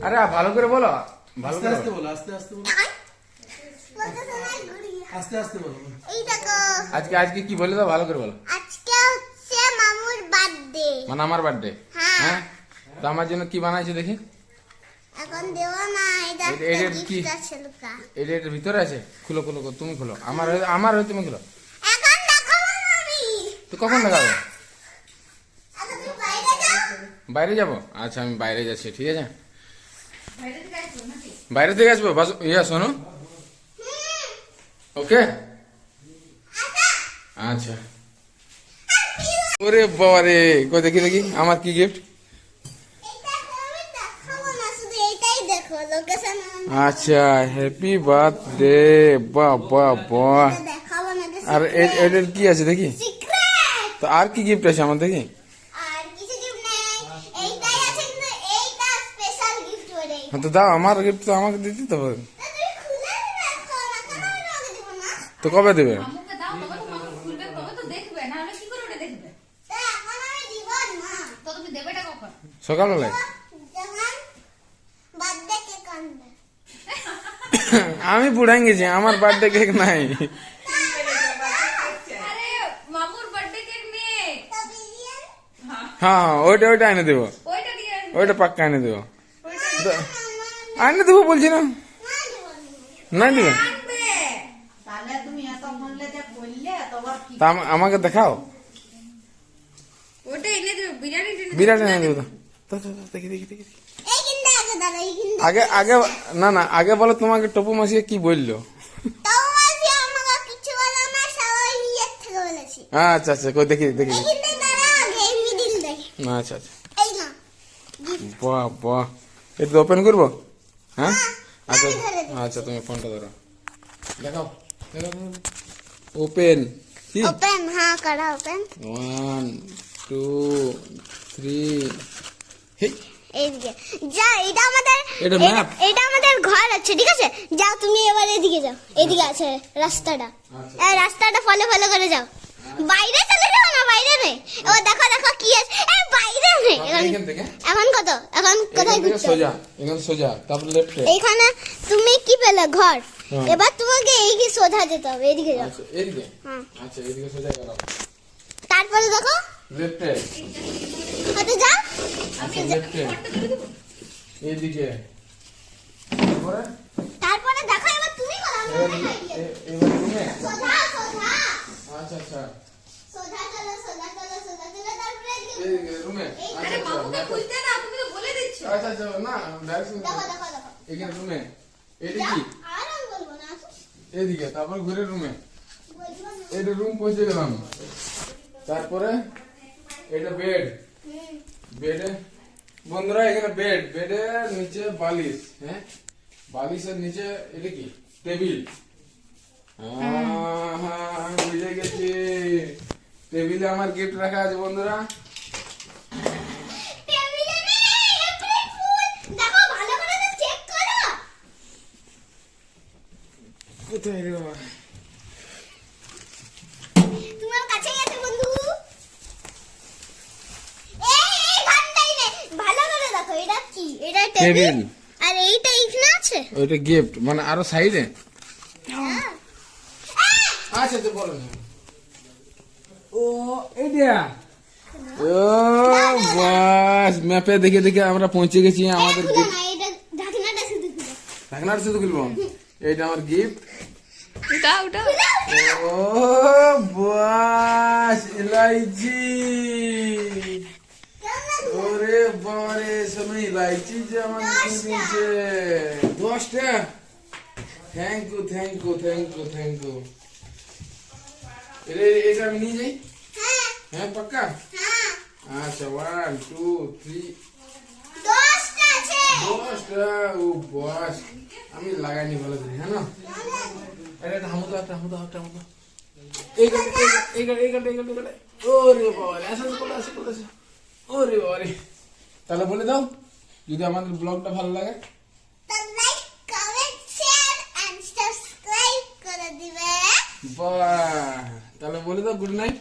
আরে ভালো করে বলো, ভালো করে আস্তে বলো, আস্তে আস্তে বলো, আস্তে আস্তে বলো। এই দেখো আজকে আজকে কি বলে দাও, ভালো করে বলো। আজকে হচ্ছে মামুর বার্থডে। মানে আমার বার্থডে। হ্যাঁ। হ্যাঁ, তো আমার জন্য কি বানাইছো দেখি। এখন দেওয়া না, এটা এটার একটা কি? গিফট আছে লুকা। এটা এটার ভিতরে আছে। খুলো খুলো, তুমি খুলো। আমার হয় তুমি খুলো। এখন দেখাবো না আমি। তো কখন দেখাবে? আচ্ছা তুমি বাইরে যাও। বাইরে যাবো? আচ্ছা আমি বাইরে যাচ্ছি, ঠিক আছে। বাইরে থেকে আসবো নাকি? বাইরে থেকে আসবো, বাস ইয়া শোনো। ওকে, আচ্ছা। ওরে বাবা রে, কই দেখি দেখি আমার কি গিফট। এটা আমি দেখাবো না, শুধু এইটাই দেখো, লোকেশন আচ্ছা, হ্যাপি বার্থডে। বাহ বাহ বাহ। দেখাবো না, আর এটার কি আছে দেখি। সিক্রেট। তো আর কি গিফট আছে আমার দেখি। আর কিছু গিফট নেই, এইটাই আছে, কিন্তু এইটা স্পেশাল গিফট ওরে। হ্যাঁ, তো দাও, আমার গিফট তো আমাকে দিতে তো হবে। তুমি খুলে রাখো না, কেন আমি ওকে দেবো না? তো কবে দেবে? মামুকে দাও, তবে তো মামু খুলবে, তবে তো দেখবে, না হলে কি করে ওটা দেখবে? তা এখন আমি দিব না। তো তুমি দেবেটা কখন? সকালবেলায়। যখন বার্থডে কেক আনবে। আমি বুড়াই গেছি, আমার বার্থডে কেক নাই। আরে মামুর বার্থডে কেক নিয়ে তো বিরিয়ানি হ্যাঁ হ্যাঁ, ওইটা এনে দেবো, ওইটা দিয়ে আসবে। ওইটা পাক্কা এনে দেবো। ওইটা এনে দেবো বলছি না, না দিব না। নাই দেবে। আনবে। তাহলে তুমি এত বললে যে বললে তোমার কি তা আমাকে দেখাও। ওটা এনে দেবে, বিরিয়ানি এনে দেবে। বিরাট এনে দেবো তো। দেখি দেখি দেখি। এই কিনতে আগে দাঁড়া, এই কিনতে। আগে আগে না না, আগে বলো তোমাকে টপু মাসিয়ে কি বললো। তাও আজকে আমাকে কিছু বলো না, সবাই নিজের থেকে বলেছি। আচ্ছা আচ্ছা, কই দেখি দেখি। এই কিনতে দাঁড়া, আগে এই মিডিল দেখে। আচ্ছা আচ্ছা, এই না বাহ বাহ। এটা ওপেন করবো? হ্যাঁ আচ্ছা আমি ধরে দিচ্ছি। আচ্ছা, তুমি ফোনটা ধরো, দেখাও ওপেন। কি? ওপেন, হ্যাঁ করা ওপেন। 1 2 3। হেই, এইদিকে যা, এটা আমাদের এটা map? এটা আমাদের ঘর আছে, ঠিক আছে। যাও তুমি এবার এদিকে যাও, এদিকে আছে রাস্তাটা। আচ্ছা। এই রাস্তাটা ফলো ফলো করে যাও, বাইরে চলে যাও না, বাইরে নেই। ও দেখো দেখো কি আছে, এই বাইরে নেই। এইখান থেকে? এখন কত, এখন কোথায় এখান থেকে ঘুরতে হবে? সোজা, এখানে সোজা, তারপর লেফটে। এইখানে তুমি কি পেলে, ঘর। হ্যাঁ। এবার তোমাকে এই কি সোজা যেতে হবে, এদিকে যাও। আচ্ছা এদিকে। হ্যাঁ। আচ্ছা এদিকে সোজা করো, তারপরে দেখো, লেফটে। হাতে যাও। আচ্ছা লেফটে, এইদিকে। তারপরে তারপরে দেখো, এবার তুমি করো, আমি এবার দেখাই দিই। এবার রুমে। সোজা সোজা আচ্ছা আচ্ছা, সোজা চলো, সোজা চলো, সোজা চলো, তারপরে এদিকে। এইদিকে রুমে। আরে আচ্ছা মামুকে আচ্ছা, খুলতে না, তুমি তো বলে দিচ্ছ। আচ্ছা আচ্ছা, না ডাইরেকশন দেখো দেখো দেখো। এখানে রুমে। এটা যাও, কি? আর আমি বলবো না, আসো। এদিকে, তারপর ঘুরে রুমে। বলবো না। এটা রুম পৌঁছে গেলাম। তারপরে এটা বেড। হুম। বেডে বন্ধুরা, এখানে বেড, বেডের নিচে বালিশ। হ্যাঁ, বালিশের নিচে এটা কি? টেবিল। বুঝে গেছি, টেবিলে আমার গিফট রাখা আছে বন্ধুরা। টেবিলে নেই, এপ্রিল ফুল। দেখো ভালো করে তো চেক করো। কোথায় রে বাবা? তোমার কাছেই আছে বন্ধু। এই ঘন্টাই নেই, ভালো করে দেখো, এটা কি? এটা টেবিল। টেবিল। আর এইটা এখানে আছে। ওইটা গিফট, মানে আরো সাইডে। হ্যাঁ। আচ্ছা তো বলো না। ও এইটা, ও বাস, ম্যাপে দেখে দেখে আমরা পৌঁছে গেছি আমাদের খুলো গিফট। না, এটা ঢাকনাটা শুধু খুলো। ঢাকনাটা শুধু খুলবো। এইটা আমার গিফট। ওটা ওটা ও বাস, ইলাইচি। ওরে বাবারে, সময় ইলাইচি যে আমাকে দিয়েছে 10টা। Thank you thank you thank you thank you. এটা আমি নিয়ে যাই। হ্যাঁ হ্যাঁ পাক্কা। হ্যাঁ, আচ্ছা 1 2 3 10টা আছে। 10টা। ও বাস, আমি লাগাইনি ভালো করে, হ্যাঁ না। এটা হামুদা, একটা হামুদা, একটা হামুদা। এই গাড়ি, এই গাড়ি, এই গাড়ি, এই গাড়ি, এই গাড়ি। ওরে বাবা, আসলে চলে আসে, চলে আসে। ওরে বাবারে, তাহলে বলে দাও যদি আমাদের ব্লগটা ভালো লাগে। তো like, comment, share and subscribe করে দিবে। বাহ, তাহলে বলে দাও গুড নাইট।